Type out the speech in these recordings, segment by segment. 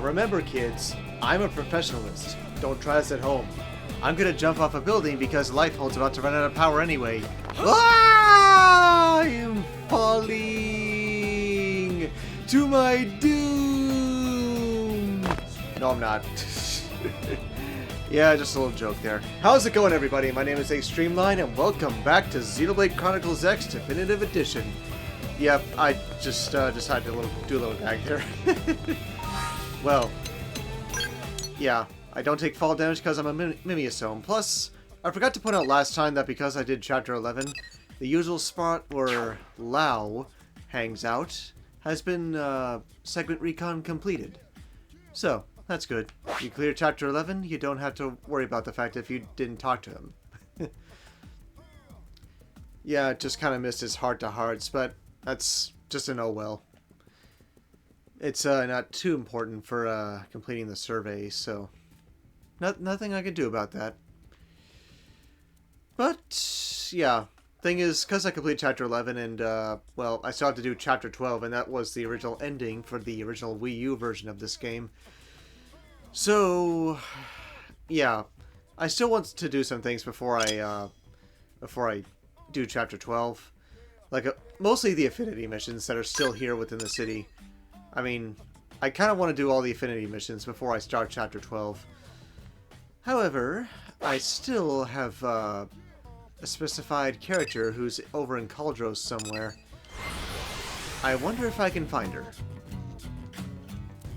remember kids, I'm a professionalist. Don't try this at home. I'm gonna jump off a building because Lifehold's about to run out of power anyway. Ah! I'm falling to my doom! No, I'm not. Yeah, just a little joke there. How's it going, everybody? My name is Streamline, and welcome back to Xenoblade Chronicles X Definitive Edition. Yep, I just decided to do a little gag there. Well, yeah, I don't take fall damage because I'm a Mimiosome. Plus, I forgot to point out last time that because I did Chapter 11, the usual spot where Lao hangs out has been segment recon completed. So, that's good. You clear Chapter 11, you don't have to worry about the fact if you didn't talk to him. Yeah, just kind of missed his heart-to-hearts, but that's just an oh well. It's not too important for completing the survey, so nothing I can do about that. But, yeah. Thing is, because I completed Chapter 11 and, well, I still have to do Chapter 12, and that was the original ending for the original Wii U version of this game. So, yeah, I still want to do some things before I do Chapter 12. Like, mostly the Affinity missions that are still here within the city. I mean, I kind of want to do all the Affinity missions before I start Chapter 12. However, I still have a specified character who's over in Caldros somewhere. I wonder if I can find her.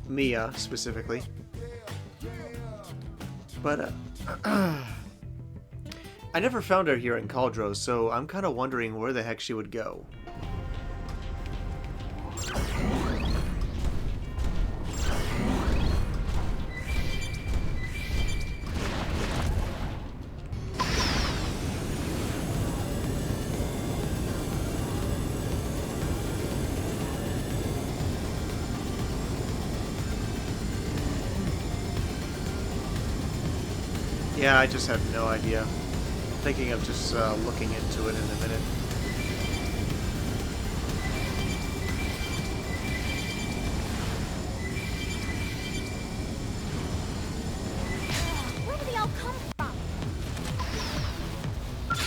Mia, specifically. But, I never found her here in Caldros, so I'm kind of wondering where the heck she would go. Yeah, I just have no idea. Thinking of just looking into it in a minute. Where do they all come from?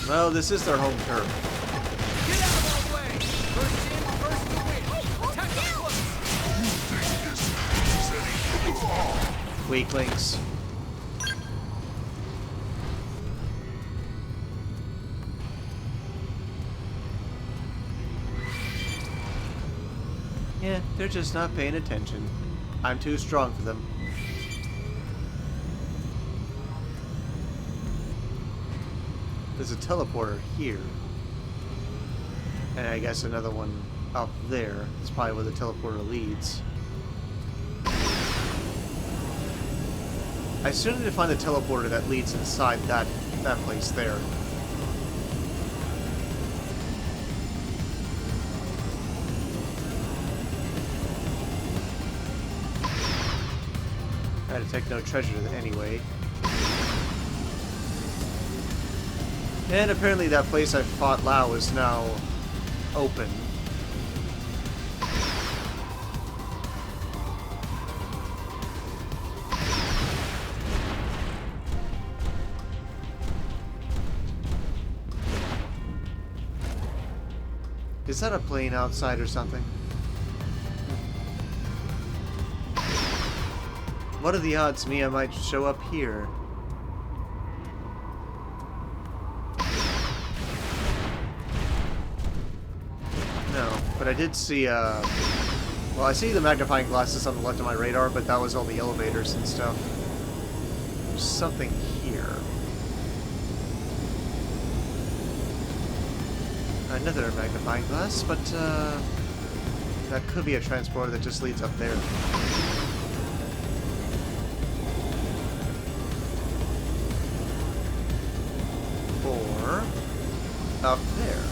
Well, this is their home turf. Get out of our way! First in, first to win! Hey, hold Attack the Weaklings. Yeah, they're just not paying attention. I'm too strong for them. There's a teleporter here. And I guess another one up there. That's probably where the teleporter leads. I still need to find the teleporter that leads inside that place there. I detect no treasure anyway. And apparently that place I fought Lao is now open. Is that a plane outside or something? What are the odds Mia might show up here? No, but I did see, well, I see the magnifying glasses on the left of my radar, but that was all the elevators and stuff. There's something here. Another magnifying glass, but, that could be a transporter that just leads up there. Or up there.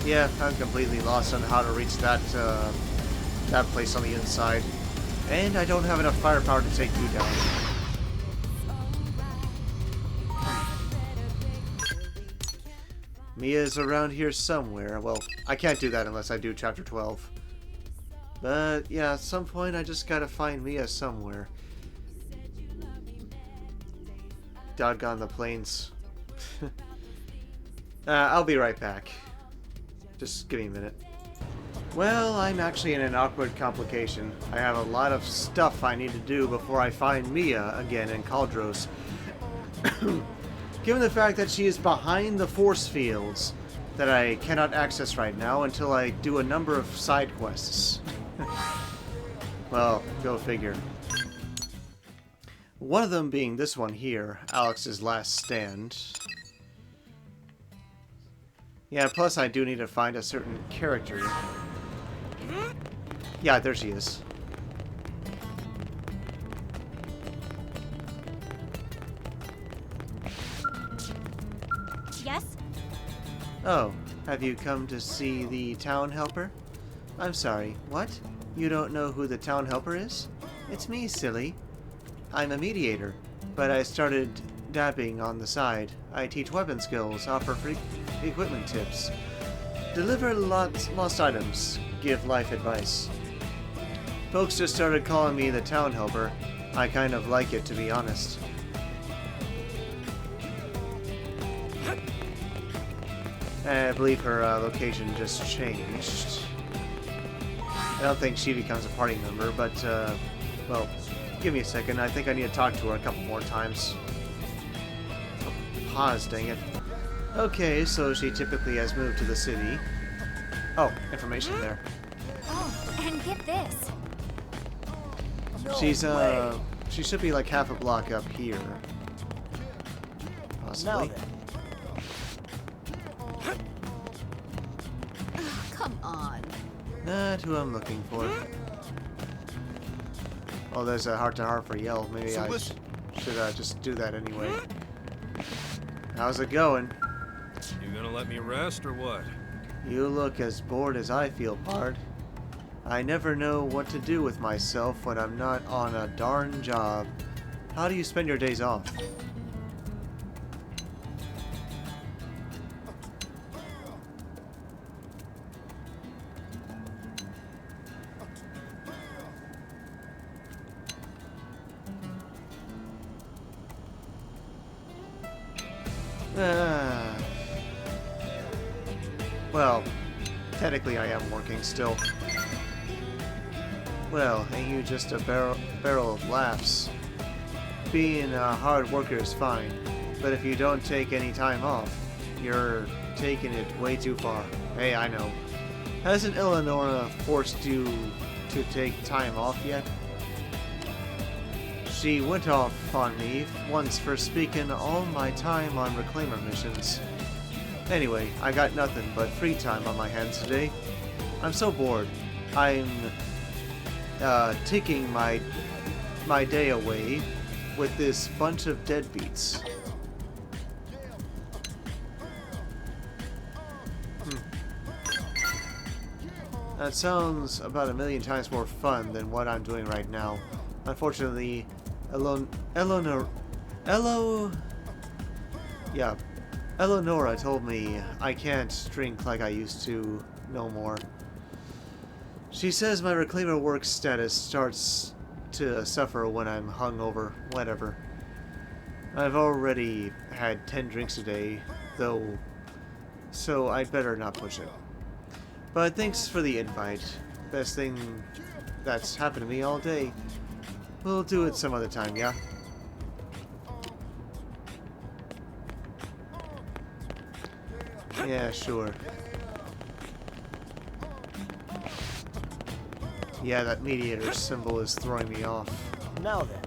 Yeah, I'm completely lost on how to reach that place on the inside. And I don't have enough firepower to take you down. Mia's around here somewhere. Well, I can't do that unless I do Chapter 12. But, yeah, at some point I just gotta find Mia somewhere. Doggone the planes. I'll be right back. Just give me a minute. Well, I'm actually in an awkward complication. I have a lot of stuff I need to do before I find Mia again in Caldros. Given the fact that she is behind the force fields that I cannot access right now until I do a number of side quests. Well, go figure. One of them being this one here, Alex's Last Stand. Yeah, plus I do need to find a certain character. Yeah, there she is. Yes? Oh, have you come to see the town helper? I'm sorry, what? You don't know who the town helper is? It's me, silly. I'm a mediator, but I started dabbing on the side. I teach weapon skills, offer free equipment tips, deliver lost items, give life advice. Folks just started calling me the town helper. I kind of like it, to be honest. I believe her location just changed. I don't think she becomes a party member, but, well, give me a second. I think I need to talk to her a couple more times. Oh, pause, dang it. Okay, so she typically has moved to the city. Oh, information there. Oh, and get this. She's, she should be like half a block up here. Possibly. Come on. Not who I'm looking for. Oh, there's a heart-to-heart for Yell. Maybe I should just do that anyway. How's it going? You gonna let me rest or what? You look as bored as I feel, Pard. I never know what to do with myself when I'm not on a darn job. How do you spend your days off? Well, technically I am working still. Well, ain't you just a barrel of laughs? Being a hard worker is fine, but if you don't take any time off, you're taking it way too far. Hey, I know. Hasn't Eleonora forced you to take time off yet? She went off on me once for speaking all my time on reclaimer missions. Anyway, I got nothing but free time on my hands today. I'm so bored. I'm taking my day away with this bunch of deadbeats. That sounds about a million times more fun than what I'm doing right now. Unfortunately, Eleonora told me I can't drink like I used to no more. She says my reclaimer work status starts to suffer when I'm hungover, whatever. I've already had 10 drinks a day, though, so I'd better not push it. But thanks for the invite. Best thing that's happened to me all day. We'll do it some other time, yeah? Yeah, sure. Yeah, that mediator symbol is throwing me off. Now then.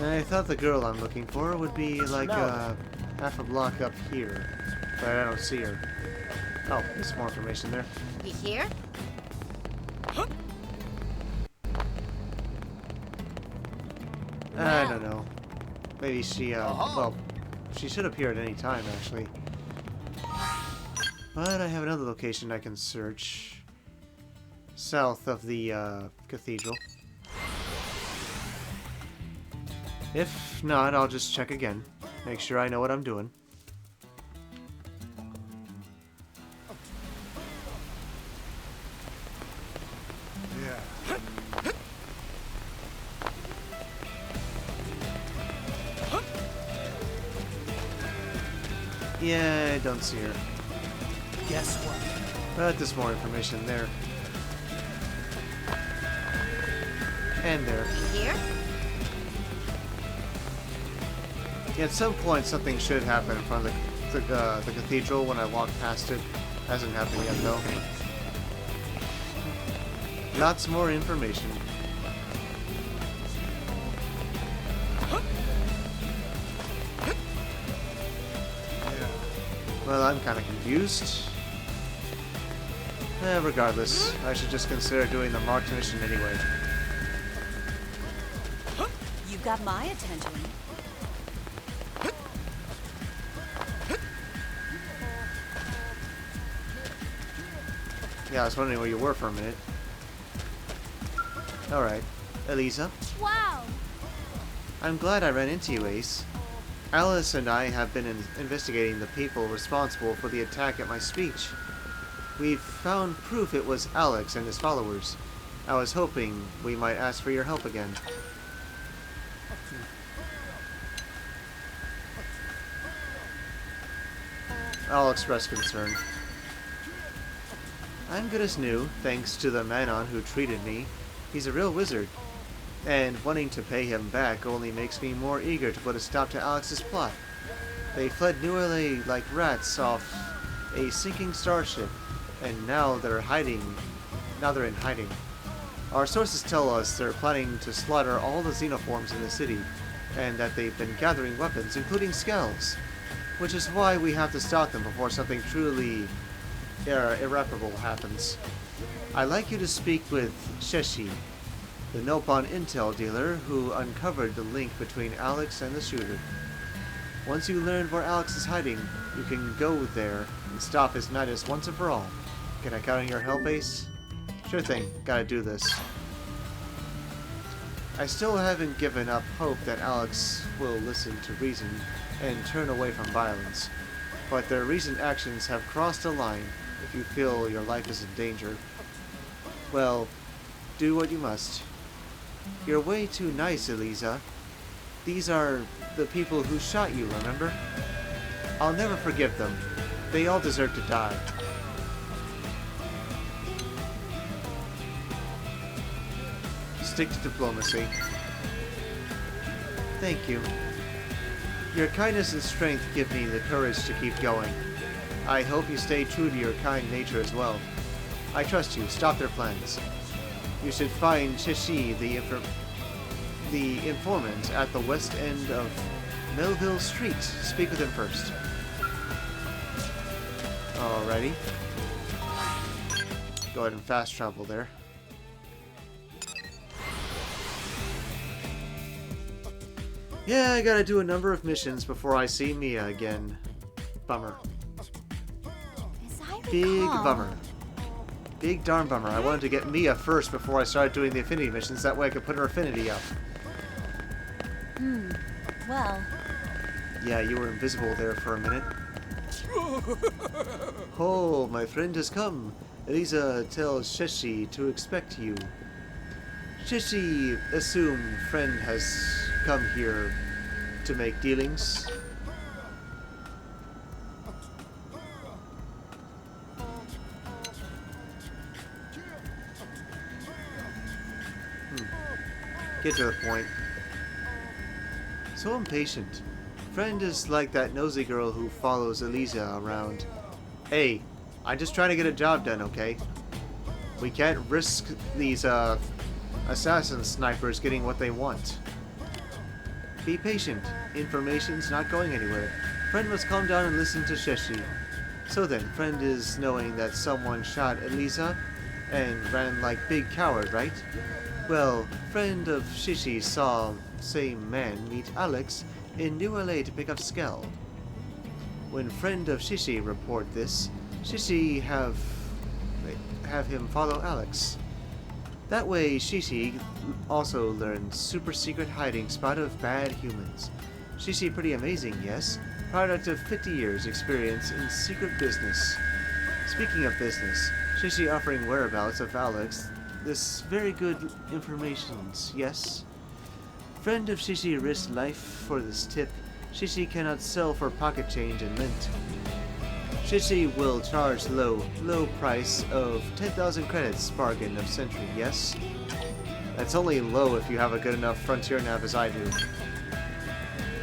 I thought the girl I'm looking for would be like half a block up here, but I don't see her. Oh, there's some more information there. You here? I don't know. Maybe she, well, she should appear at any time, actually. But I have another location I can search. South of the, cathedral. If not, I'll just check again. Make sure I know what I'm doing. Yeah, I don't see her. Guess what? But there's more information there. And there. Here? Yeah, at some point something should happen in front of the cathedral when I walk past it. Hasn't happened yet though. Lots more information. Well, I'm kind of confused. Regardless, I should just consider doing the marked mission anyway. You got my attention. Yeah, I was wondering where you were for a minute. Alright. Elisa? Wow! I'm glad I ran into you, Ace. Alice and I have been investigating the people responsible for the attack at my speech. We've found proof it was Alex and his followers. I was hoping we might ask for your help again. I'll express concern. I'm good as new, thanks to the Manon who treated me. He's a real wizard. And wanting to pay him back only makes me more eager to put a stop to Alex's plot. They fled New LA like rats off a sinking starship, and now they're in hiding. Our sources tell us they're planning to slaughter all the xenoforms in the city, and that they've been gathering weapons, including skells, which is why we have to stop them before something truly irreparable happens. I'd like you to speak with Sheshi, the Nopon intel dealer who uncovered the link between Alex and the shooter. Once you learn where Alex is hiding, you can go there and stop his madness once and for all. Can I count on your help, Ace? Sure thing, gotta do this. I still haven't given up hope that Alex will listen to reason and turn away from violence, but their recent actions have crossed a line if you feel your life is in danger. Well, do what you must. You're way too nice, Elisa. These are the people who shot you, remember? I'll never forgive them. They all deserve to die. Stick to diplomacy. Thank you. Your kindness and strength give me the courage to keep going. I hope you stay true to your kind nature as well. I trust you. Stop their plans. You should find Shishi, the informant, at the west end of Melville Street. Speak with him first. Alrighty. Go ahead and fast travel there. Yeah, I gotta do a number of missions before I see Mia again. Bummer. As I recall, Big bummer. Big darn bummer. I wanted to get Mia first before I started doing the affinity missions. That way I could put her affinity up. Well, Yeah, you were invisible there for a minute. Oh, my friend has come. Elisa tells Sheshi to expect you. Sheshi assume friend has come here to make dealings. Get to the point. So impatient. Friend is like that nosy girl who follows Elisa around. Hey, I'm just trying to get a job done, okay? We can't risk these, assassin snipers getting what they want. Be patient. Information's not going anywhere. Friend must calm down and listen to Sheshi. So then, friend is knowing that someone shot Elisa and ran like big coward, right? Well, friend of Shishi saw same man meet Alex in New LA to pick up Skell. When friend of Shishi report this, Shishi have him follow Alex. That way, Shishi also learns super secret hiding spot of bad humans. Shishi pretty amazing, yes? Product of 50 years experience in secret business. Speaking of business, Shishi offering whereabouts of Alex this very good informations, yes? Friend of Shishi risked life for this tip. Shishi cannot sell for pocket change and mint. Shishi will charge low price of 10,000 credits, bargain of century, yes? That's only low if you have a good enough frontier nav as I do.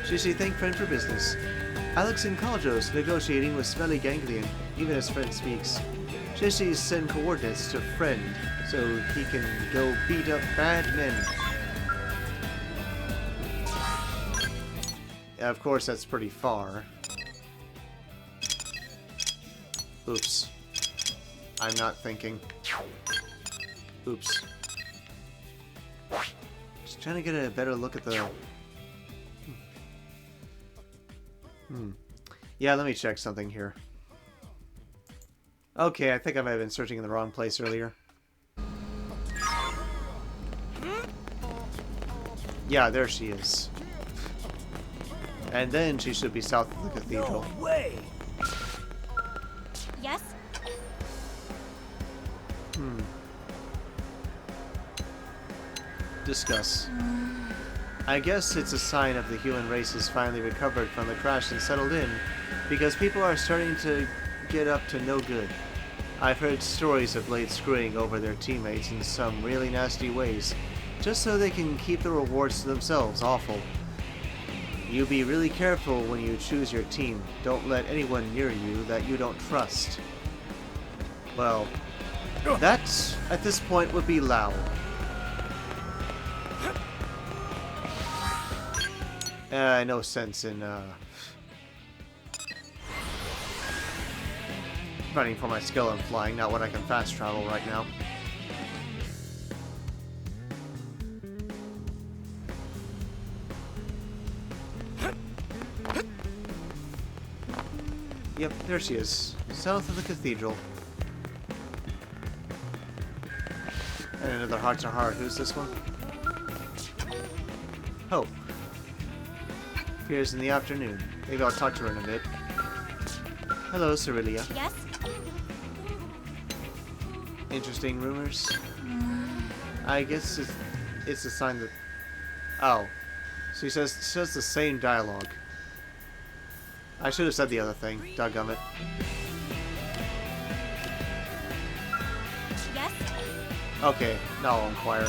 Shishi thank friend for business. Alex and Kaljos negotiating with Smelly Ganglion, even as friend speaks. Shishi send coordinates to friend so he can go beat up bad men. Yeah, of course, that's pretty far. Oops. I'm not thinking. Oops. Just trying to get a better look at the... Yeah, let me check something here. Okay, I think I might have been searching in the wrong place earlier. Yeah, there she is. And then she should be south of the cathedral. No way! Yes? Discuss. I guess it's a sign of the human race has finally recovered from the crash and settled in, because people are starting to get up to no good. I've heard stories of Blade screwing over their teammates in some really nasty ways, just so they can keep the rewards to themselves. Awful. You be really careful when you choose your team. Don't let anyone near you that you don't trust. Well, that, at this point, would be Lao. No sense in, running for my skill in flying, not when I can fast travel right now. Yep, there she is. South of the cathedral. And another heart-to-heart. Who's this one? Hope. Appears in the afternoon. Maybe I'll talk to her in a bit. Hello, Cerilia. Yes? Interesting rumors? I guess it's a sign that... Oh. So she says the same dialogue. I should have said the other thing. Dadgummit. Yes? Okay, now I'll inquire.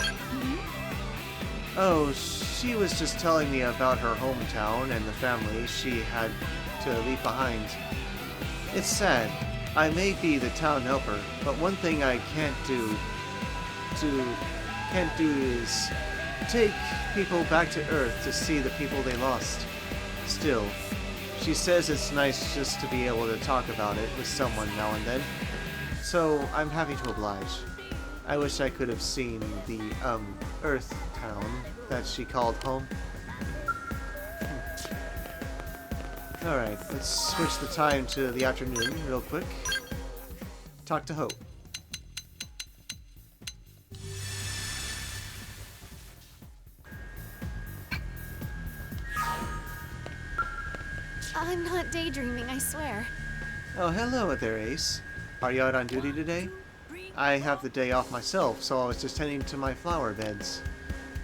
Oh, she was just telling me about her hometown and the family she had to leave behind. It's sad. I may be the town helper, but one thing I can't do is take people back to Earth to see the people they lost. Still, she says it's nice just to be able to talk about it with someone now and then, so I'm happy to oblige. I wish I could have seen the, Earth town that she called home. Alright, let's switch the time to the afternoon real quick. Talk to Hope. I'm not daydreaming, I swear. Oh, hello there, Ace. Are you out on duty today? I have the day off myself, so I was just tending to my flower beds.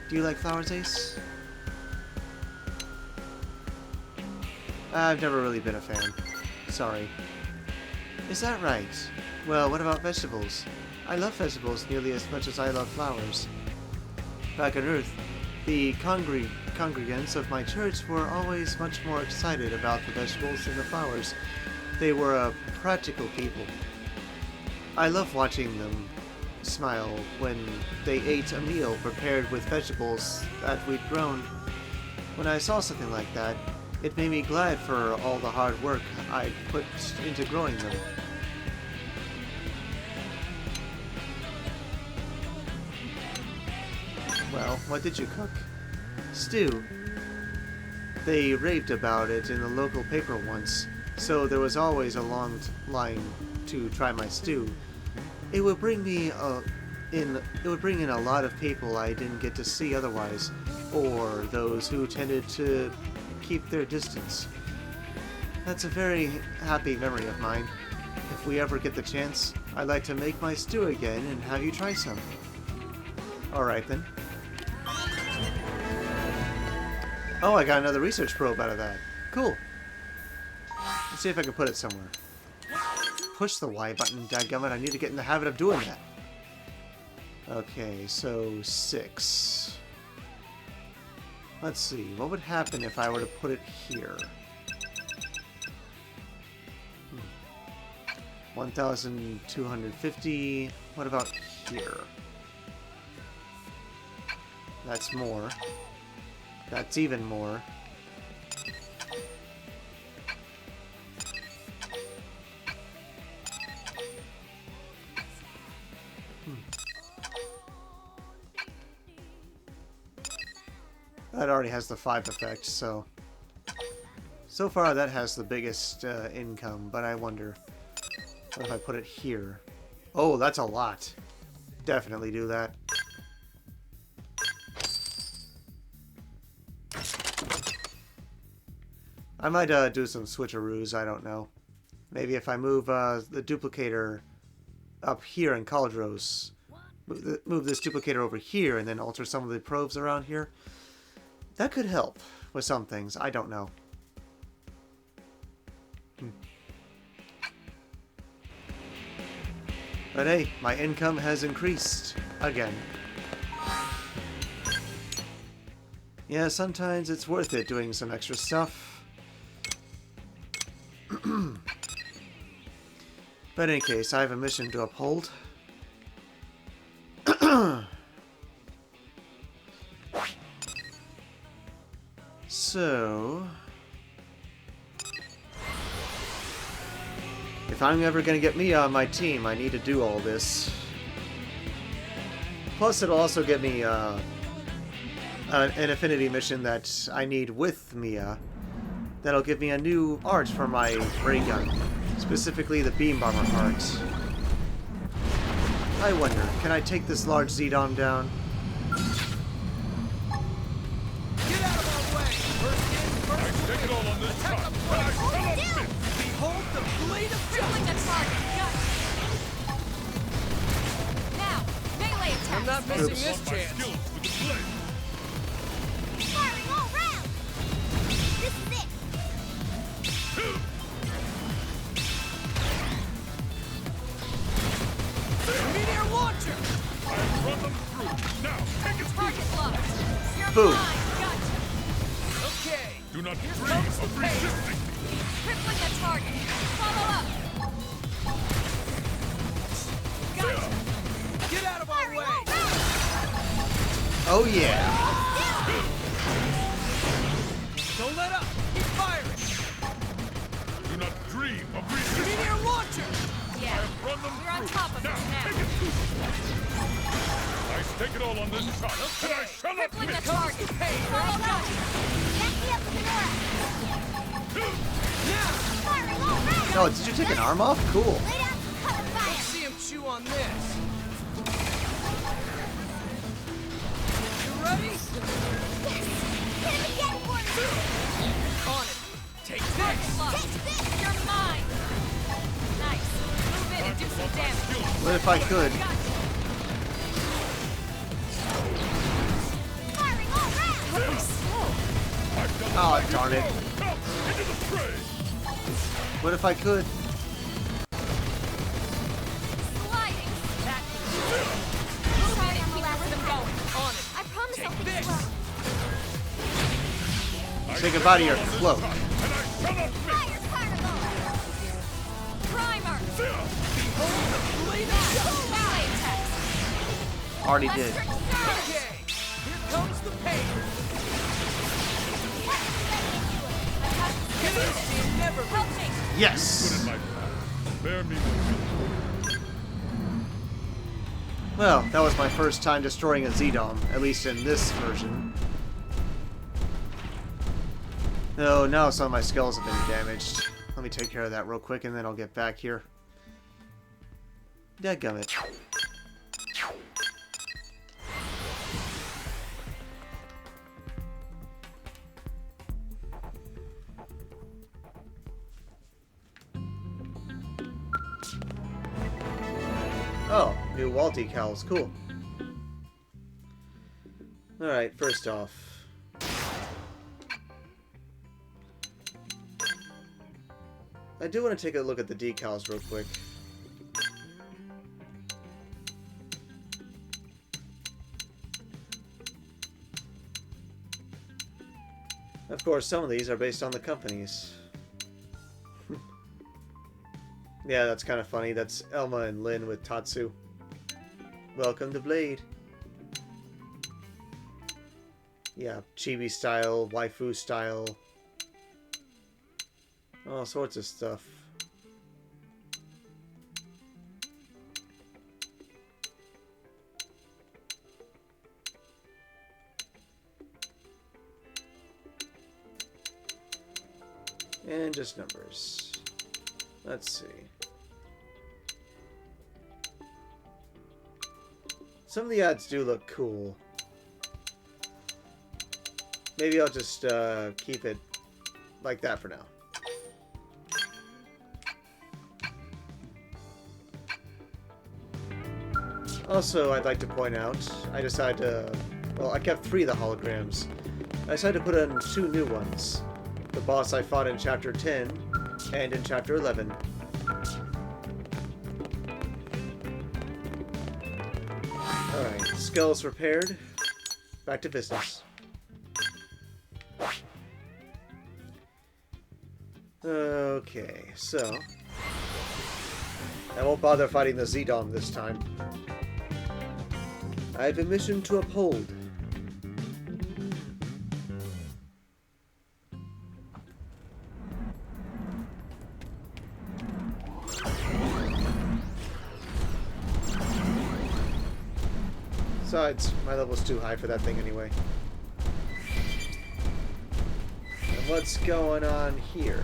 Do you like flowers, Ace? I've never really been a fan. Sorry. Is that right? Well, what about vegetables? I love vegetables nearly as much as I love flowers. Back on Earth, the congregants of my church were always much more excited about the vegetables than the flowers. They were a practical people. I love watching them smile when they ate a meal prepared with vegetables that we'd grown. When I saw something like that, it made me glad for all the hard work I put into growing them. Well, what did you cook? Stew. They raved about it in the local paper once, so there was always a long line to try my stew. It would bring me bring in a lot of people I didn't get to see otherwise, or those who tended to keep their distance. That's a very happy memory of mine. If we ever get the chance, I'd like to make my stew again and have you try some. Alright then. Oh, I got another research probe out of that. Cool. Let's see if I can put it somewhere. Push the Y button, dadgummit. I need to get in the habit of doing that. Okay, so 6. Let's see. What would happen if I were to put it here? 1,250. What about here? That's more. That's even more. That already has the 5 effect, so far that has the biggest income, but I wonder, what if I put it here? Oh, that's a lot. Definitely do that. I might do some switcheroos, I don't know. Maybe if I move the duplicator up here in Cauldros, move this duplicator over here and then alter some of the probes around here. That could help with some things. I don't know. But hey, my income has increased again. Yeah, sometimes it's worth it doing some extra stuff. But in any case, I have a mission to uphold. So, if I'm ever going to get Mia on my team, I need to do all this. Plus, it'll also get me an affinity mission that I need with Mia. That'll give me a new art for my ray gun, specifically the beam bomber art. I wonder, can I take this large Z-Dom down? Take it all on this shot, and I shall not miss! Behold the blade of Crippling the target. Now, melee attack. I'm not missing Oops. this My chance. skills with the blade. Firing all round. This is it. Meteor launcher! I run them through. Now, take its Target locked. You're Boom. mine. Gotcha. Okay. Do not Here dream comes the of pain. resisting. Crippling the target. Follow up. Gotcha. Get out of our Firing way! all round. Oh yeah! Don't let up! Keep firing! Do not dream of resisting. Meteor launcher! Yeah. Run them We're on through. top of it Now, now. take it to them. I stake it all on this shot, and I shall not Crippling the miss. target. Follow up. Back me up with an aura. Now! Firing all round. Oh, did you take an arm off? Cool. Lay down some cover Let's fire. see him chew on this. You ready? Yes. Hit him again for me. On it. Take Target this! locked. Take this. You're mine. Nice. Move in and do some damage. What if I could? Gotcha. Firing all round. Oh, darn it. Come into the fray. What if I could? Sliding. That could do it. Move in and keep the rhythm going. On it. I promise I'll Take fix this. you up. Say goodbye to your cloak. And I shall not miss. Fire carnival. Primer. Behold the blade of Melee attack. Already did. Electric surge. Okay. Here comes the pain. Get this team never Help me. Yes! In my path. Bear me witness. Well, that was my first time destroying a Z-Dom, at least in this version. No, now some of my skulls have been damaged. Let me take care of that real quick and then I'll get back here. Dadgummit. Oh, new wall decals. Cool. Alright, first off. I do want to take a look at the decals real quick. Of course, some of these are based on the companies. Yeah, that's kind of funny. That's Elma and Lynn with Tatsu. Welcome to Blade. Yeah, chibi style, waifu style. All sorts of stuff. And just numbers. Let's see. Some of the ads do look cool. Maybe I'll just keep it like that for now. Also, I'd like to point out, I decided to... Well, I kept 3 of the holograms. I decided to put in 2 new ones. The boss I fought in Chapter 10 and in Chapter 11. Alright, skills repaired. Back to business. Okay, so... I won't bother fighting the Zedong this time. I have a mission to uphold. Besides, my level's too high for that thing anyway. And what's going on here?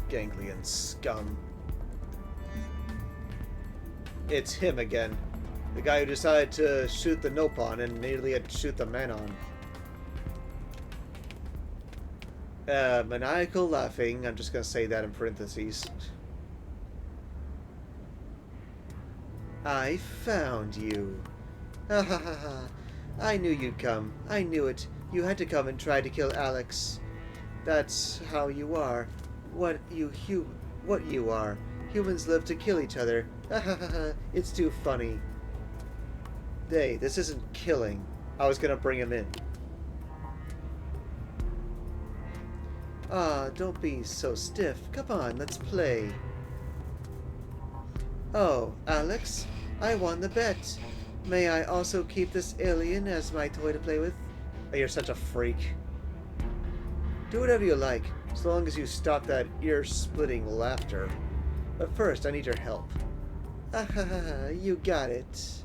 Ganglion scum. It's him again. The guy who decided to shoot the nope on and nearly had to shoot the man on. Maniacal laughing. I'm just gonna say that in parentheses. I found you. Ha ha ha ha. I knew you'd come. I knew it. You had to come and try to kill Alex. That's how you are. What you are. Humans live to kill each other. Ha ha ha ha. It's too funny. Hey, this isn't killing. I was gonna bring him in. Ah, don't be so stiff. Come on, let's play. Oh, Alex, I won the bet. May I also keep this alien as my toy to play with? Oh, you're such a freak. Do whatever you like, as long as you stop that ear-splitting laughter. But first, I need your help. Ah ha ha, you got it.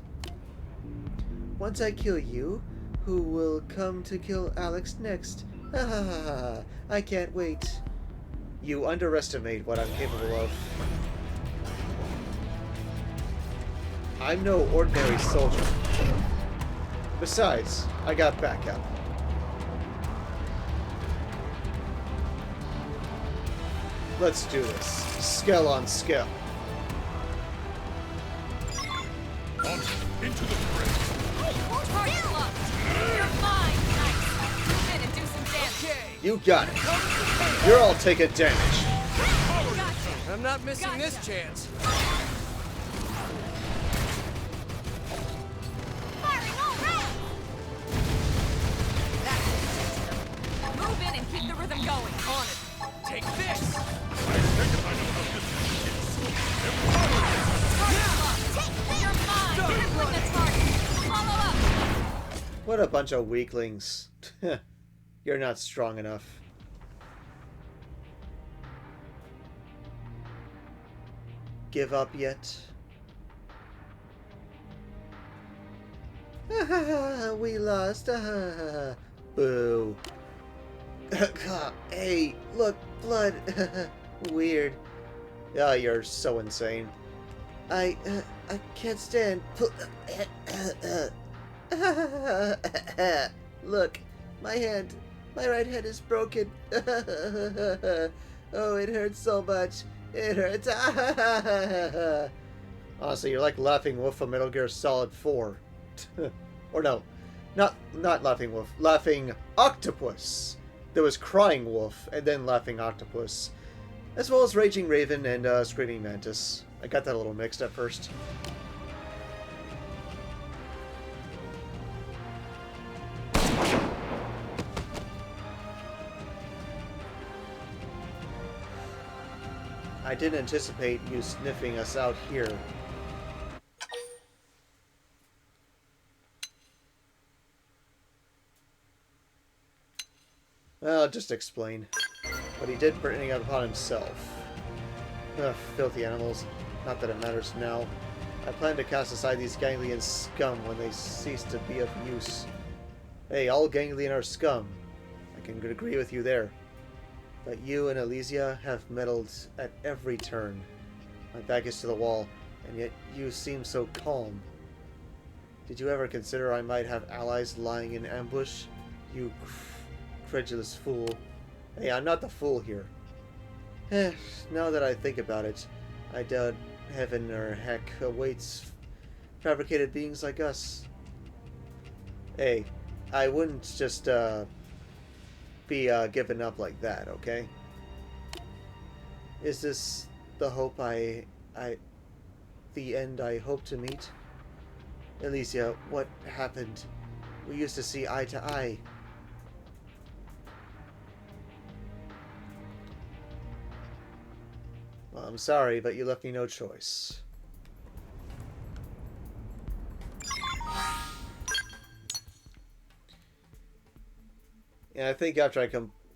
Once I kill you, who will come to kill Alex next? Ha ha ha ha, I can't wait. You underestimate what I'm capable of. I'm no ordinary soldier. Besides, I got backup. Let's do this. Scale on scale. On into the fray. Target locked. You're mine. Nice. Move in and do some damage. You got it. You're all taking damage. Gotcha. I'm not missing this chance. Firing all round. Move in and keep the rhythm going. On it. Take this. I know how this is. You're mine. Bring the target. Follow up. What a bunch of weaklings. You're not strong enough. Give up yet? We lost. Boo. Hey, look, blood. Weird. Oh, you're so insane. I can't stand. Look, my hand. My right hand is broken. Oh, it hurts so much. It hurts. Honestly, you're like Laughing Wolf from Metal Gear Solid 4. Or no, not Laughing Wolf. Laughing Octopus. There was Crying Wolf, and then Laughing Octopus. As well as Raging Raven and Screaming Mantis. I got that a little mixed at first. I didn't anticipate you sniffing us out here. I'll just explain. But he did bring it upon himself. Ugh, filthy animals. Not that it matters now. I plan to cast aside these ganglion scum when they cease to be of use. Hey, all ganglion are scum. I can agree with you there. But you and Elysia have meddled at every turn. My back is to the wall, and yet you seem so calm. Did you ever consider I might have allies lying in ambush? You credulous fool. Hey, I'm not the fool here. Now that I think about it, I doubt heaven or heck awaits fabricated beings like us. Hey, I wouldn't just be given up like that, okay? Is this the hope the end I hope to meet? Elysia, what happened? We used to see eye to eye. Well, I'm sorry, but you left me no choice. And I think after I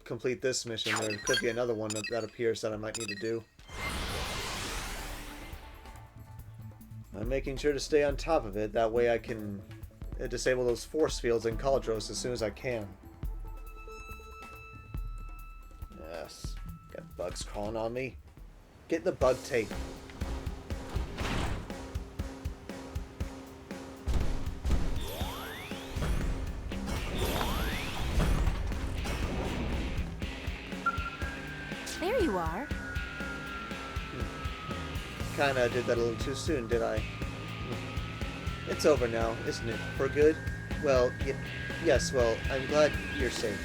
complete this mission, there could be another one that appears that I might need to do. I'm making sure to stay on top of it, that way I can disable those force fields in Cauldros as soon as I can. Yes, got bugs crawling on me. Get the bug tape. There you are. Kinda did that a little too soon, did I? It's over now, isn't it? For good? Well, yes, well, I'm glad you're safe.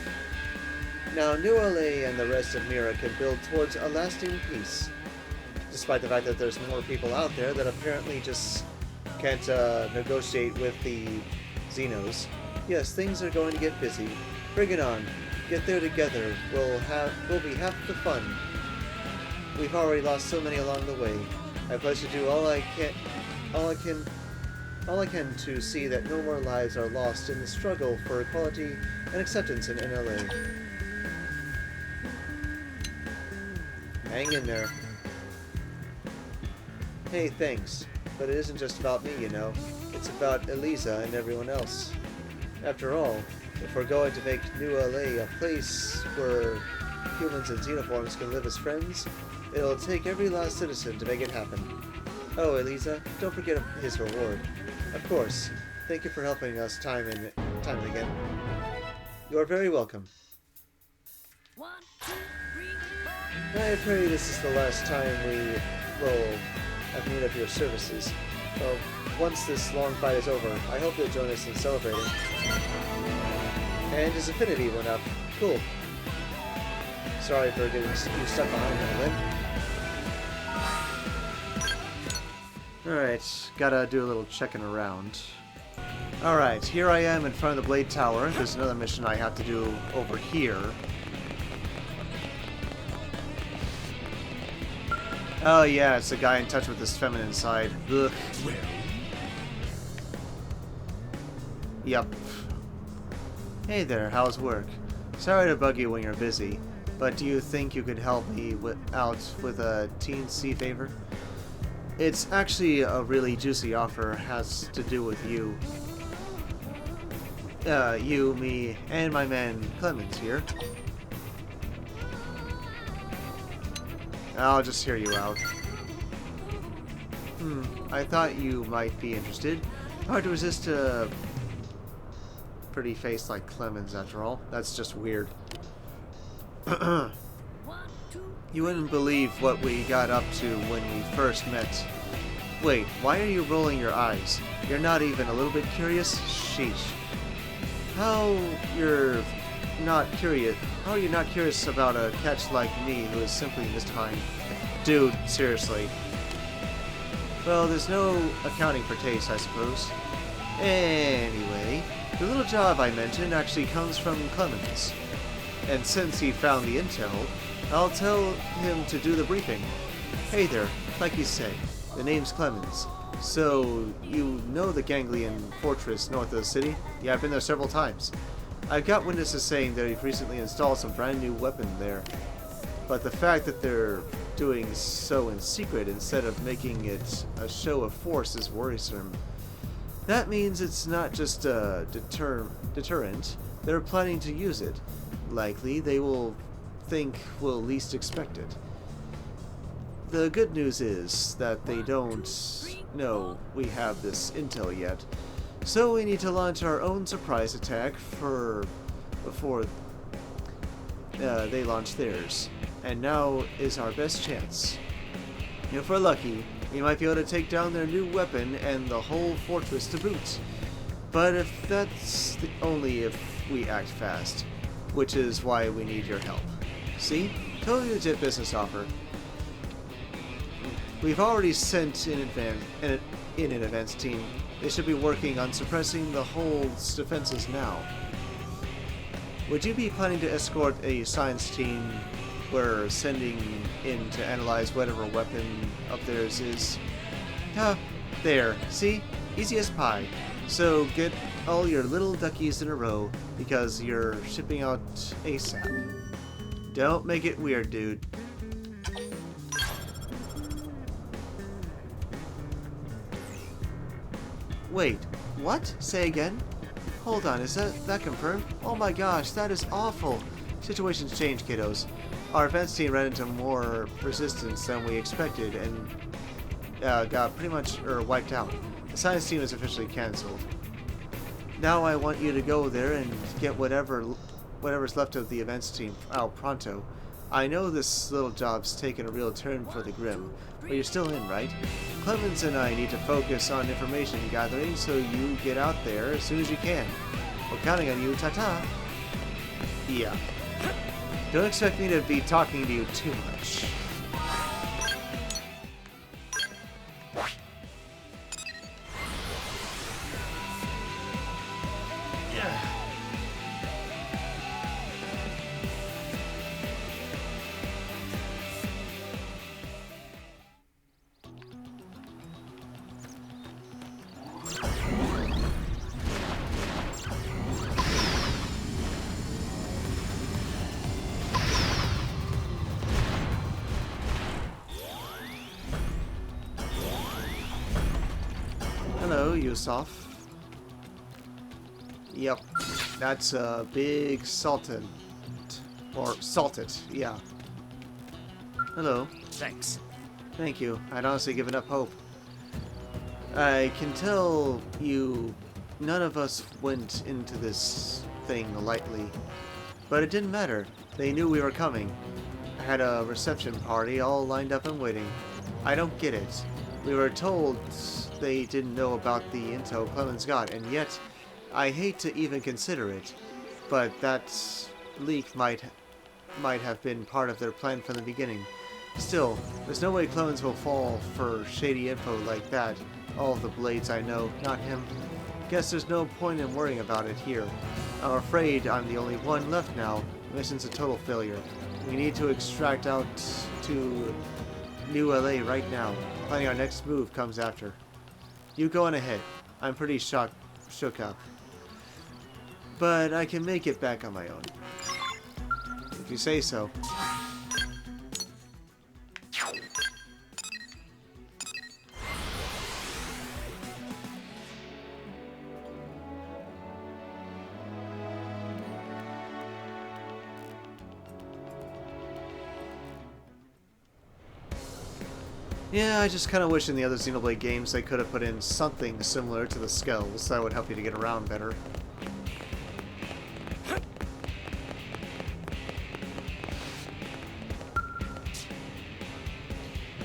Now, New LA and the rest of Mira can build towards a lasting peace. Despite the fact that there's more people out there that apparently just can't negotiate with the Xenos. Yes, things are going to get busy. Bring it on. Get there together. We'll be half the fun. We've already lost so many along the way. I pledge to do all I can to see that no more lives are lost in the struggle for equality and acceptance in NLA. Hang in there. Hey, thanks. But it isn't just about me, you know. It's about Elysia and everyone else. After all, if we're going to make New LA a place where humans and xenoforms can live as friends, it'll take every last citizen to make it happen. Oh, Elysia, don't forget his reward. Of course. Thank you for helping us time and again. You are very welcome. 1, 2, 3, 4. I pray this is the last time we will have need of your services. Well, once this long fight is over, I hope you'll join us in celebrating. And his affinity went up. Cool. Sorry for getting you stuck behind my limb. Alright, gotta do a little checking around. Alright, here I am in front of the Blade Tower. There's another mission I have to do over here. Oh yeah, it's the guy in touch with his feminine side. Ugh. Yep. Hey there, how's work? Sorry to bug you when you're busy, but do you think you could help me out with a teensy favor? It's actually a really juicy offer, has to do with you. You, me, and my man Clemens here. I'll just hear you out. I thought you might be interested. Hard to resist a pretty face like Clemens, after all. That's just weird. You wouldn't believe what we got up to when we first met. Wait, why are you rolling your eyes? You're not even a little bit curious? Sheesh. How are you not curious about a catch like me who is simply mystified? Dude, seriously. Well, there's no accounting for taste, I suppose. Anyway, the little job I mentioned actually comes from Clemens. And since he found the intel, I'll tell him to do the briefing. Hey there, like you said, the name's Clemens. So, you know the Ganglion Fortress north of the city? Yeah, I've been there several times. I've got witnesses saying that he's recently installed some brand new weapon there. But the fact that they're doing so in secret instead of making it a show of force is worrisome. That means it's not just a deterrent. They're planning to use it. Likely, they will think we'll least expect it. The good news is that they don't know we have this intel yet, so we need to launch our own surprise attack before they launch theirs. And now is our best chance. If we're lucky, we might be able to take down their new weapon and the whole fortress to boot. But if that's only if we act fast, which is why we need your help. See? Totally legit business offer. We've already sent in an advance team. They should be working on suppressing the hole's defenses now. Would you be planning to escort a science team we're sending in to analyze whatever weapon of theirs is? There. See? Easy as pie. So get all your little duckies in a row, because you're shipping out ASAP. Don't make it weird, dude. Wait, what? Say again? Hold on, is that confirmed? Oh my gosh, that is awful. Situations change, kiddos. Our advance team ran into more resistance than we expected and got pretty much wiped out. The science team is officially cancelled. Now I want you to go there and get whatever's left of the events team out pronto. I know this little job's taken a real turn for the grim, but you're still in, right? Clemens and I need to focus on information gathering, so you get out there as soon as you can. We're counting on you, ta-ta. Yeah. Don't expect me to be talking to you too much. Hello, Yusuf. Yep, that's a big salted. Or salted, yeah. Hello. Thanks. Thank you. I'd honestly given up hope. I can tell you none of us went into this thing lightly. But it didn't matter. They knew we were coming. I had a reception party all lined up and waiting. I don't get it. We were told they didn't know about the intel Clemens got, and yet I hate to even consider it, but that leak might have been part of their plan from the beginning. Still, there's no way Clemens will fall for shady info like that. All of the blades I know, not him. Guess there's no point in worrying about it here. I'm afraid I'm the only one left now. The mission's a total failure. We need to extract out to New LA right now. Planning our next move comes after. You go on ahead. I'm pretty shook up. But I can make it back on my own. If you say so. Yeah, I just kind of wish in the other Xenoblade games they could have put in something similar to the skulls that would help you to get around better.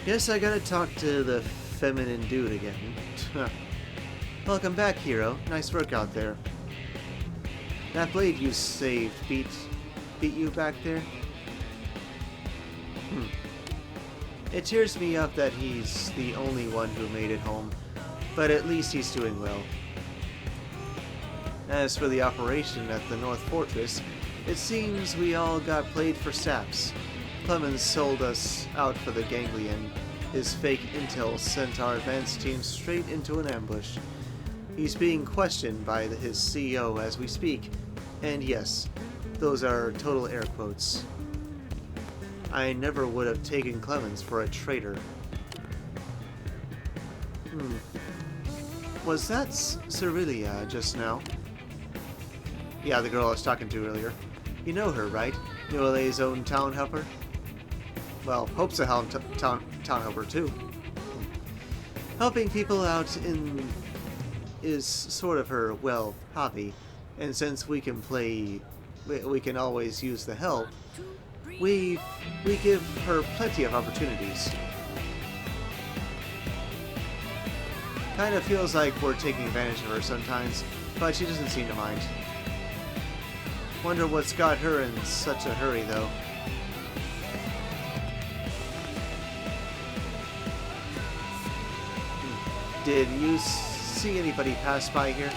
Guess I gotta talk to the feminine dude again. Welcome back, hero. Nice work out there. That blade you saved beat you back there? It cheers me up that he's the only one who made it home, but at least he's doing well. As for the operation at the North Fortress, it seems we all got played for saps. Clemens sold us out for the ganglion. His fake intel sent our advanced team straight into an ambush. He's being questioned by his CEO as we speak, and yes, those are total air quotes. I never would have taken Clemens for a traitor. Was that Cyrilia just now? Yeah, the girl I was talking to earlier. You know her, right? New LA's own town helper? Well, Hope's a town helper too. Helping people out is sort of her, well, hobby. And since we can always use the help, we give her plenty of opportunities. Kind of feels like we're taking advantage of her sometimes, but she doesn't seem to mind. Wonder what's got her in such a hurry, though. Did you see anybody pass by here?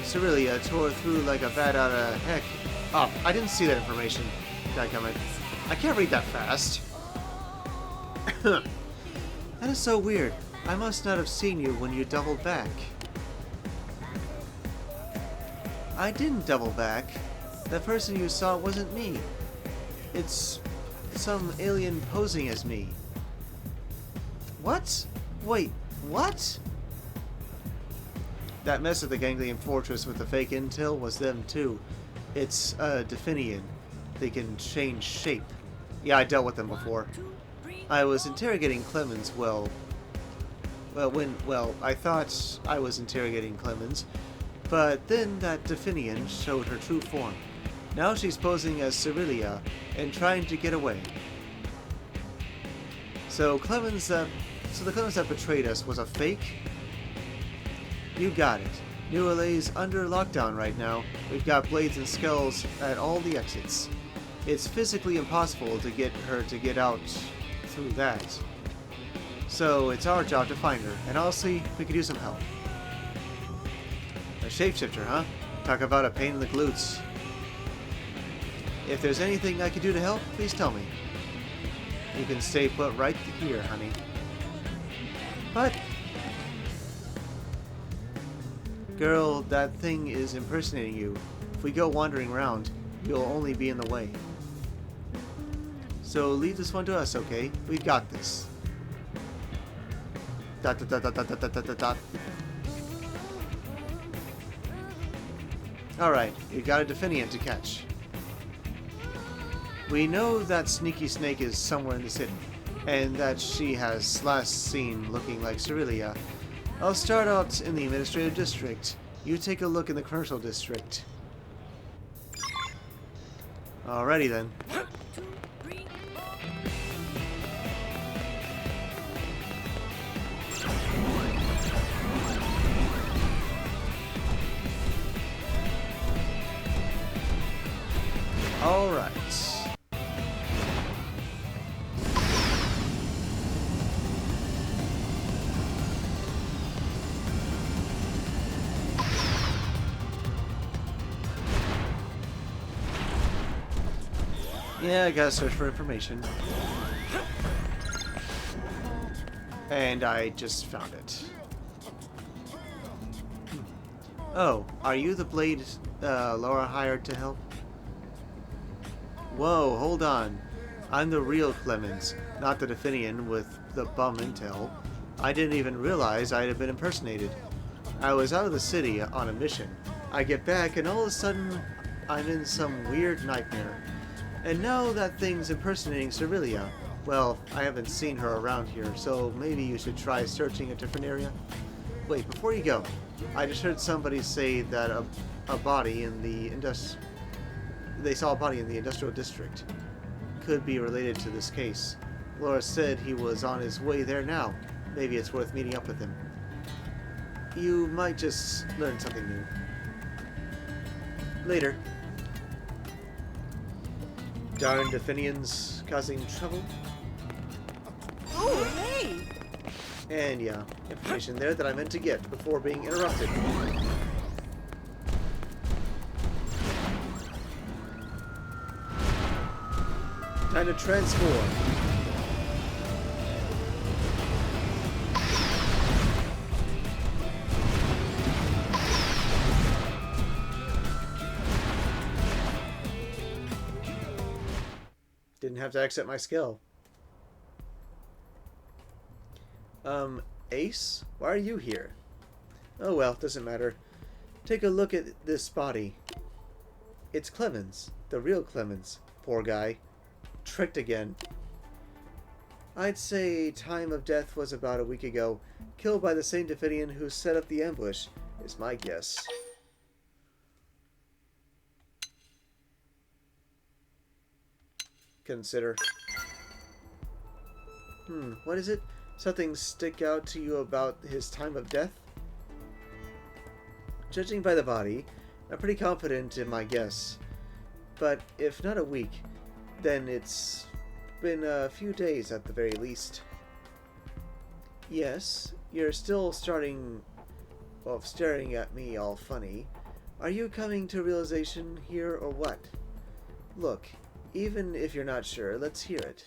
Cyrilia tore through like a bat out of heck. Oh, I didn't see that information. Dadgummit. I can't read that fast. That is so weird. I must not have seen you when you doubled back. I didn't double back. The person you saw wasn't me. It's some alien posing as me. What? Wait, what? That mess at the Ganglion Fortress with the fake intel was them too. It's a Definian. They can change shape. Yeah, I dealt with them before. I was interrogating Clemens, I thought I was interrogating Clemens, but then that Definian showed her true form. Now she's posing as Cyrilia and trying to get away. So the Clemens that betrayed us was a fake? You got it. New LA's under lockdown right now. We've got blades and skulls at all the exits. It's physically impossible to get her to get out through that. So it's our job to find her, and honestly, we could use some help. A shapeshifter, huh? Talk about a pain in the glutes. If there's anything I can do to help, please tell me. You can stay put right here, honey. But girl, that thing is impersonating you. If we go wandering around, you'll only be in the way. So leave this one to us, okay? We've got this. ... Alright, you got a Definian to catch. We know that Sneaky Snake is somewhere in the city, and that she has last seen looking like Cyrilia. I'll start out in the administrative district. You take a look in the commercial district. Alrighty then. Alright. Yeah, I gotta search for information. And I just found it. Oh, are you the blade Laura hired to help? Whoa, hold on. I'm the real Clemens, not the Definian with the bum intel. I didn't even realize I had been impersonated. I was out of the city on a mission. I get back and all of a sudden I'm in some weird nightmare. And now that thing's impersonating Cyrilia. Well, I haven't seen her around here, so maybe you should try searching a different area. Wait, before you go, I just heard somebody say that a body in the they saw a body in the industrial district. Could be related to this case. Laura said he was on his way there now. Maybe it's worth meeting up with him. You might just learn something new. Later. Darn Definians causing trouble. Oh, hey! And yeah, information there that I meant to get before being interrupted. Time to transform. Didn't have to accept my skill. Ace? Why are you here? Oh well, doesn't matter. Take a look at this body. It's Clemens. The real Clemens. Poor guy. Tricked again. I'd say time of death was about a week ago. Killed by the same Definian who set up the ambush, is my guess. Consider. What is it? Something stick out to you about his time of death? Judging by the body, I'm pretty confident in my guess. But if not a week, then it's been a few days at the very least. Yes, you're still staring at me all funny. Are you coming to realization here or what? Look, even if you're not sure, let's hear it.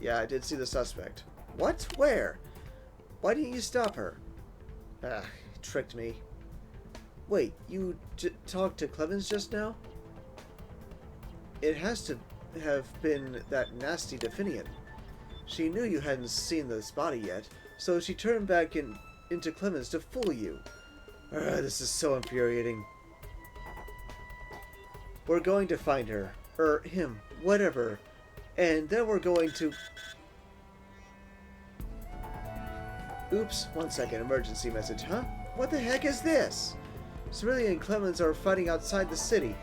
Yeah, I did see the suspect. What? Where? Why didn't you stop her? Ah, tricked me. Wait, you talked to Clemens just now? It has to have been that nasty Definian. She knew you hadn't seen this body yet, so she turned back into Clemens to fool you. This is so infuriating. We're going to find her. Him. Whatever. And then we're going to... Oops, 1 second, emergency message, huh? What the heck is this? Cerelia and Clemens are fighting outside the city.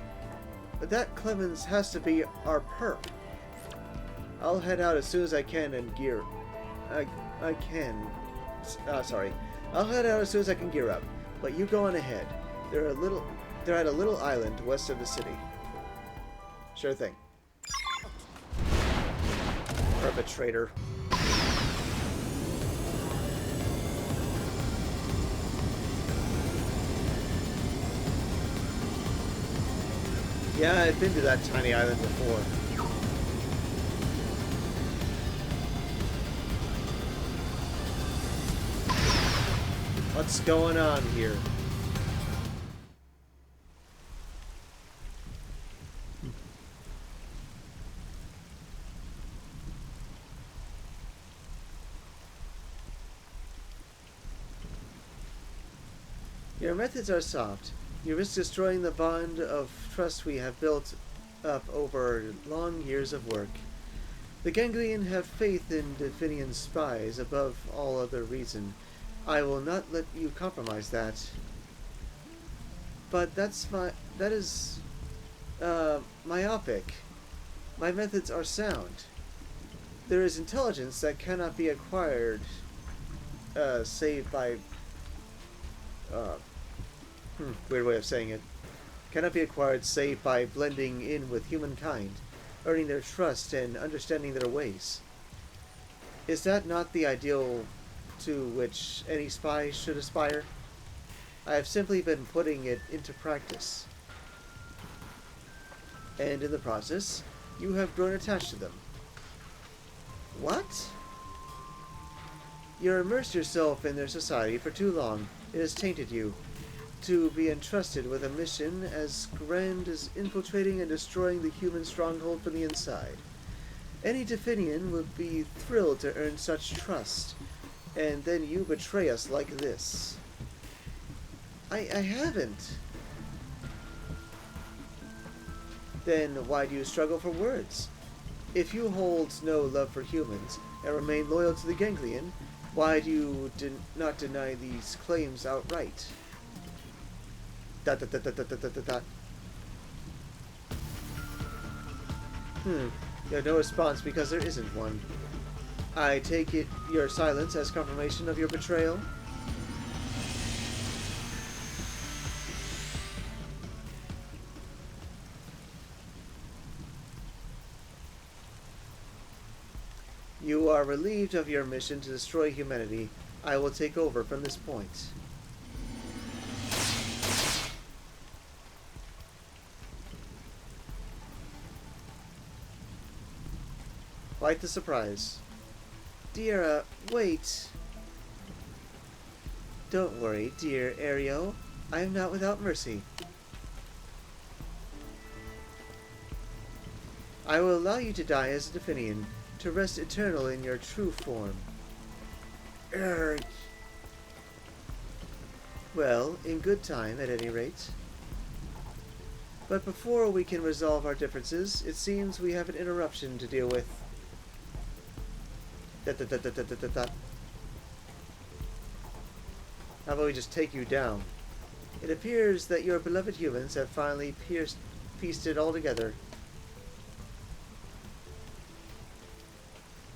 But that Clemens has to be our perp. I'll head out as soon as I can and gear... I'll head out as soon as I can gear up. But you go on ahead. They're at a little island west of the city. Sure thing. Perpetrator. Yeah, I've been to that tiny island before. What's going on here? Your methods are soft. You risk destroying the bond of trust we have built up over long years of work. The Ganglion have faith in Definian spies above all other reason. I will not let you compromise that. But that is myopic. My methods are sound. There is intelligence that cannot be acquired, save by weird way of saying it. Cannot be acquired save by blending in with humankind, earning their trust and understanding their ways. Is that not the ideal to which any spy should aspire? I have simply been putting it into practice. And in the process, you have grown attached to them. What? You immersed yourself in their society for too long. It has tainted you. To be entrusted with a mission as grand as infiltrating and destroying the human stronghold from the inside. Any Definian would be thrilled to earn such trust, and then you betray us like this. I haven't. then why do you struggle for words? If you hold no love for humans and remain loyal to the Ganglion, why do you not deny these claims outright? Dot dot dot dot dot dot dot dot. You have no response because there isn't one. I take it your silence as confirmation of your betrayal? You are relieved of your mission to destroy humanity. I will take over from this point. Quite the surprise. Dear, wait. Don't worry, dear Ario. I am not without mercy. I will allow you to die as a Definian, to rest eternal in your true form. Urgh. Well, in good time, at any rate. But before we can resolve our differences, it seems we have an interruption to deal with. How about we just take you down? It appears that your beloved humans have finally pieced it all together.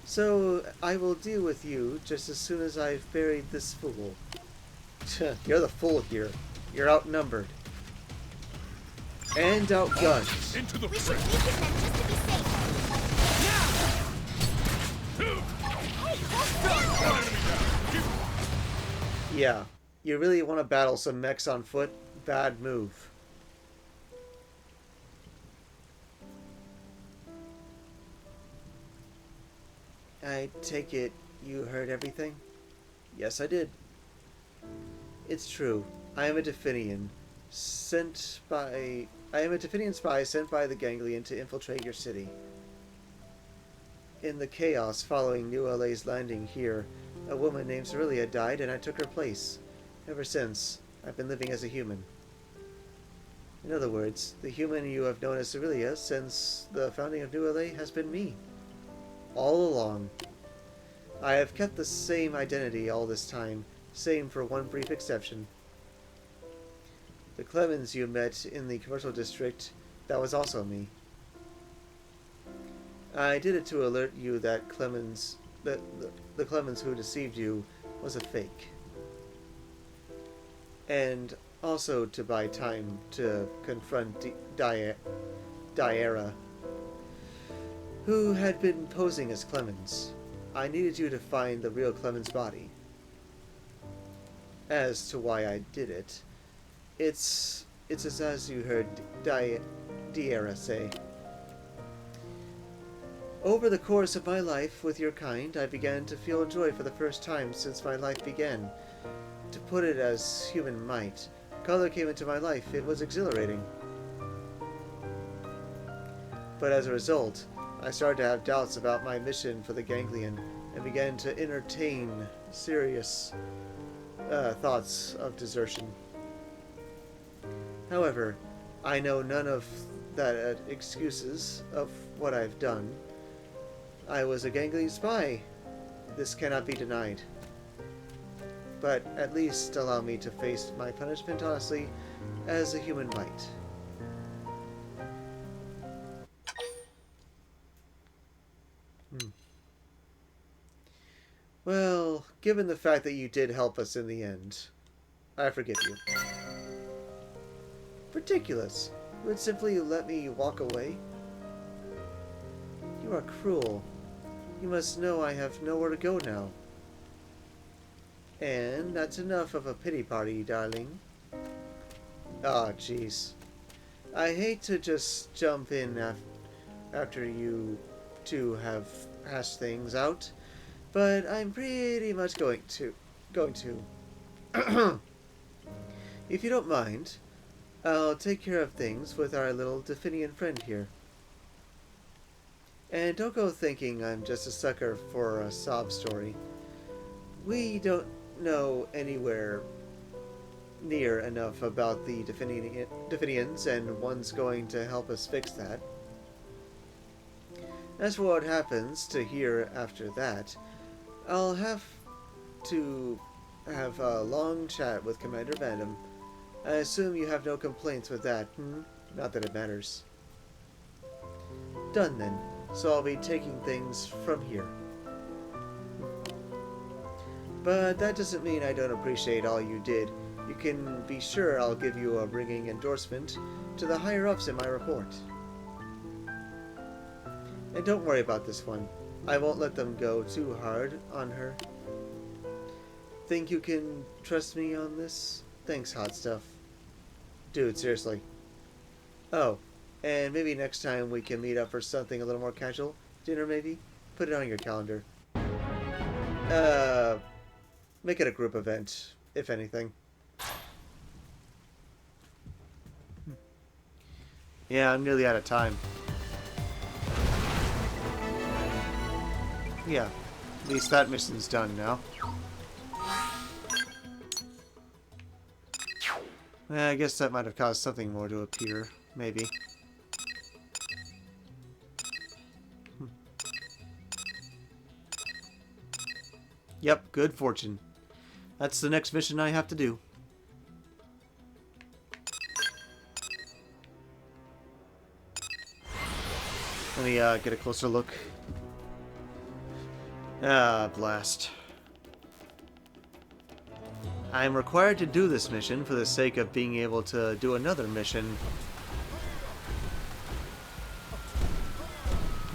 So, I will deal with you just as soon as I've buried this fool. You're the fool here. You're outnumbered. And outgunned. Into the We should weaken them just to be safe. Hey, hold still! Yeah, you really want to battle some mechs on foot? Bad move. I take it you heard everything? Yes, I did. It's true. I am a Definian spy sent by the Ganglion to infiltrate your city. In the chaos following New LA's landing here, a woman named Cerelia died and I took her place. Ever since, I've been living as a human. In other words, the human you have known as Cerelia since the founding of New LA has been me. All along. I have kept the same identity all this time, same for one brief exception. The Clemens you met in the commercial district, that was also me. I did it to alert you that the Clemens who deceived you was a fake. And also to buy time to confront Diera, who had been posing as Clemens. I needed you to find the real Clemens' body. As to why I did it, it's as you heard Diera say. Over the course of my life with your kind, I began to feel joy for the first time since my life began. To put it as human might, color came into my life. It was exhilarating. But as a result, I started to have doubts about my mission for the Ganglion and began to entertain serious thoughts of desertion. However, I know none of that excuses of what I've done. I was a Ganglion spy. This cannot be denied. But at least allow me to face my punishment honestly, as a human might. Well, given the fact that you did help us in the end, I forgive you. Ridiculous. You would simply let me walk away? You are cruel. You must know I have nowhere to go now. And that's enough of a pity party, darling. Ah, jeez. I hate to just jump in after you two have hashed things out, but I'm pretty much going to. If you don't mind, I'll take care of things with our little Definian friend here. And don't go thinking I'm just a sucker for a sob story. We don't know anywhere near enough about the Definians, and one's going to help us fix that. As for what happens to here after that, I'll have to have a long chat with Commander Vandam. I assume you have no complaints with that, hmm? Not that it matters. Done then, so I'll be taking things from here. But that doesn't mean I don't appreciate all you did. You can be sure I'll give you a ringing endorsement to the higher-ups in my report. And don't worry about this one. I won't let them go too hard on her. Think you can trust me on this? Thanks, hot stuff. Dude, seriously. Oh, and maybe next time we can meet up for something a little more casual. Dinner, maybe? Put it on your calendar. Make it a group event, if anything. Yeah, I'm nearly out of time. Yeah, at least that mission's done now. I guess that might have caused something more to appear, maybe. Yep, good fortune. That's the next mission I have to do. Let me get a closer look. Ah, blast. I am required to do this mission for the sake of being able to do another mission.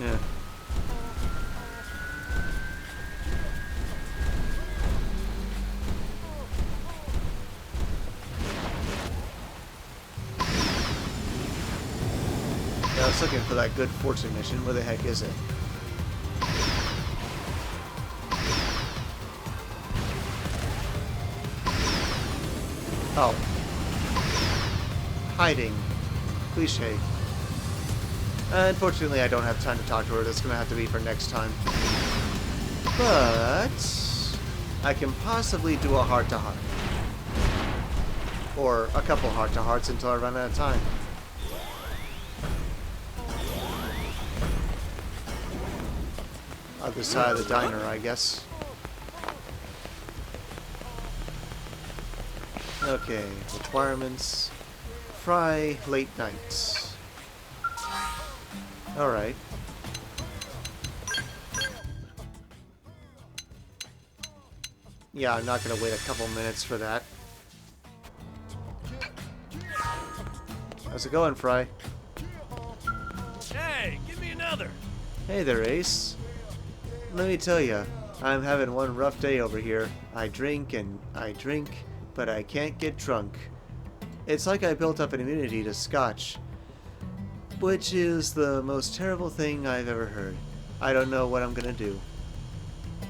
Yeah. I was looking for that good fortune mission. Where the heck is it? Oh. Hiding. Cliche. Unfortunately, I don't have time to talk to her. That's going to have to be for next time. But I can possibly do a heart-to-heart. Or a couple heart-to-hearts until I run out of time. Other side of the diner, I guess. Okay, requirements. Fry late nights. Alright. Yeah, I'm not gonna wait a couple minutes for that. How's it going, Fry? Hey, give me another. Hey there, Ace. Let me tell ya, I'm having one rough day over here. I drink and I drink, but I can't get drunk. It's like I built up an immunity to scotch, which is the most terrible thing I've ever heard. I don't know what I'm gonna do.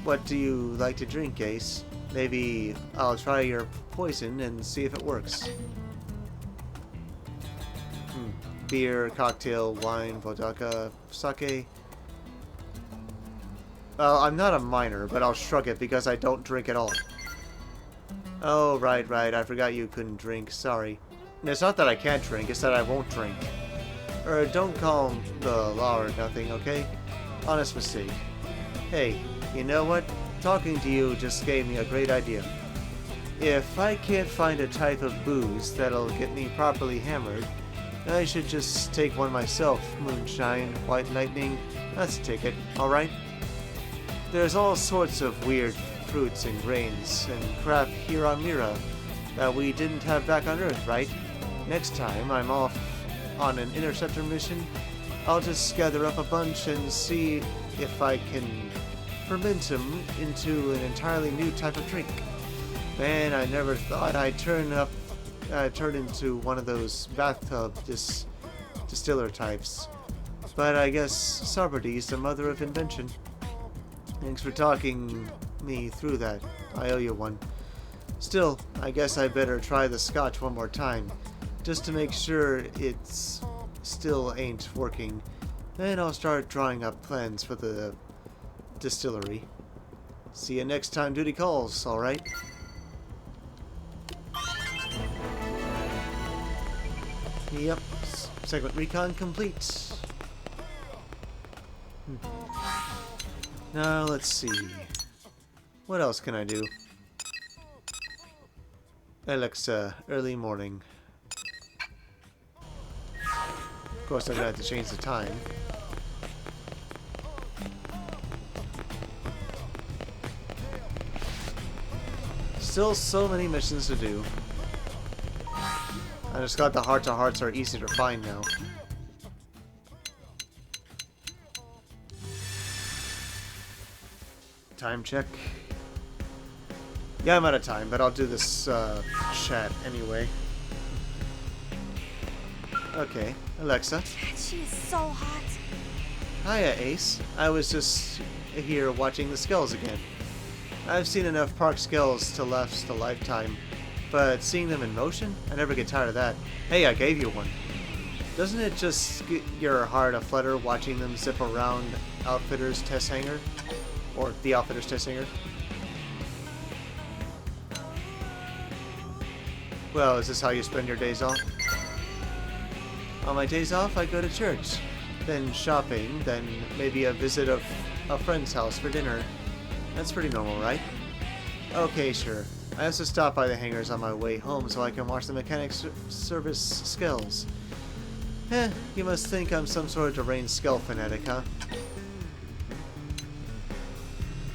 What do you like to drink, Ace? Maybe I'll try your poison and see if it works. Beer, cocktail, wine, vodka, sake. Well, I'm not a minor, but I'll shrug it because I don't drink at all. Oh, right. I forgot you couldn't drink. Sorry. It's not that I can't drink, it's that I won't drink. Don't call the law or nothing, okay? Honest mistake. Hey, you know what? Talking to you just gave me a great idea. If I can't find a type of booze that'll get me properly hammered, I should just take one myself. Moonshine, white lightning, let's take it, alright? There's all sorts of weird fruits and grains and crap here on Mira that we didn't have back on Earth, right? Next time I'm off on an interceptor mission, I'll just gather up a bunch and see if I can ferment them into an entirely new type of drink. Man, I never thought I'd turn into one of those bathtub distiller types. But I guess Socrates, the mother of invention. Thanks for talking me through that. I owe you one. Still, I guess I better try the scotch one more time, just to make sure it's still ain't working. Then I'll start drawing up plans for the distillery. See you next time duty calls, alright? Yep. Segment recon complete. Now, let's see. What else can I do? Alexa, early morning. Of course, I'm gonna have to change the time. Still so many missions to do. I just got the heart-to-hearts are easier to find now. Time check. Yeah, I'm out of time, but I'll do this chat anyway. Okay, Alexa. She is so hot. Hiya, Ace. I was just here watching the skulls again. I've seen enough park skulls to last a lifetime, but seeing them in motion, I never get tired of that. Hey, I gave you one. Doesn't it just get your heart aflutter watching them zip around Outfitter's test hangar? Or the Outfitter's test hangar? Well, is this how you spend your days off? On my days off, I go to church, then shopping, then maybe a visit of a friend's house for dinner. That's pretty normal, right? Okay, sure. I also stop by the hangars on my way home so I can watch the mechanics service skills. You must think I'm some sort of deranged skull fanatic, huh?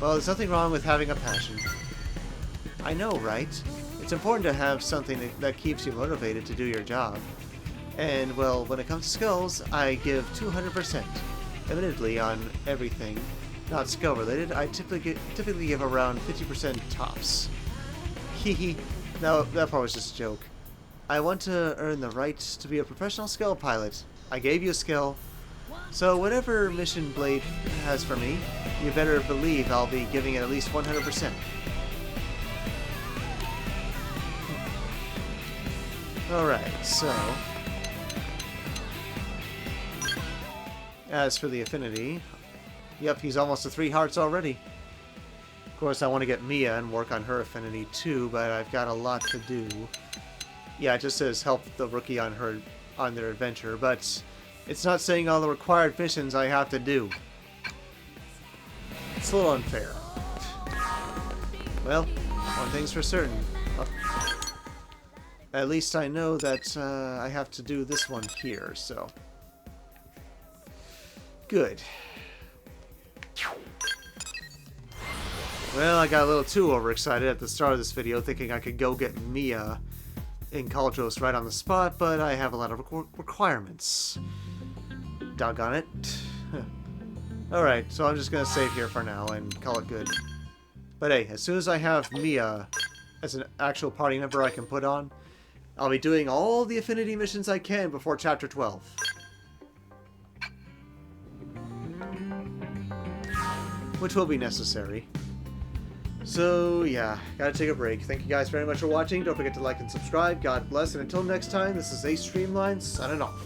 Well, there's nothing wrong with having a passion. I know, right? It's important to have something that keeps you motivated to do your job. And, well, when it comes to skulls, I give 200%. Admittedly, on everything not skill related, I typically give around 50% tops. Hehe. No, that part was just a joke. I want to earn the right to be a professional skill pilot. I gave you a skill. So whatever mission Blade has for me, you better believe I'll be giving it at least 100%. Alright, so... as for the affinity... Yep, he's almost to 3 hearts already. Of course, I want to get Mia and work on her affinity too, but I've got a lot to do. Yeah, it just says help the rookie on their adventure, but it's not saying all the required missions I have to do. It's a little unfair. Well, one thing's for certain. At least I know that I have to do this one here, so... good. Well, I got a little too overexcited at the start of this video, thinking I could go get Mia in Caldros right on the spot, but I have a lot of requirements. Doggone it. Alright, so I'm just gonna save here for now and call it good. But hey, as soon as I have Mia as an actual party member I can put on, I'll be doing all the affinity missions I can before Chapter 12. Which will be necessary. So, yeah, gotta take a break. Thank you guys very much for watching. Don't forget to like and subscribe. God bless, and until next time, this is Ace Streamline, signing off.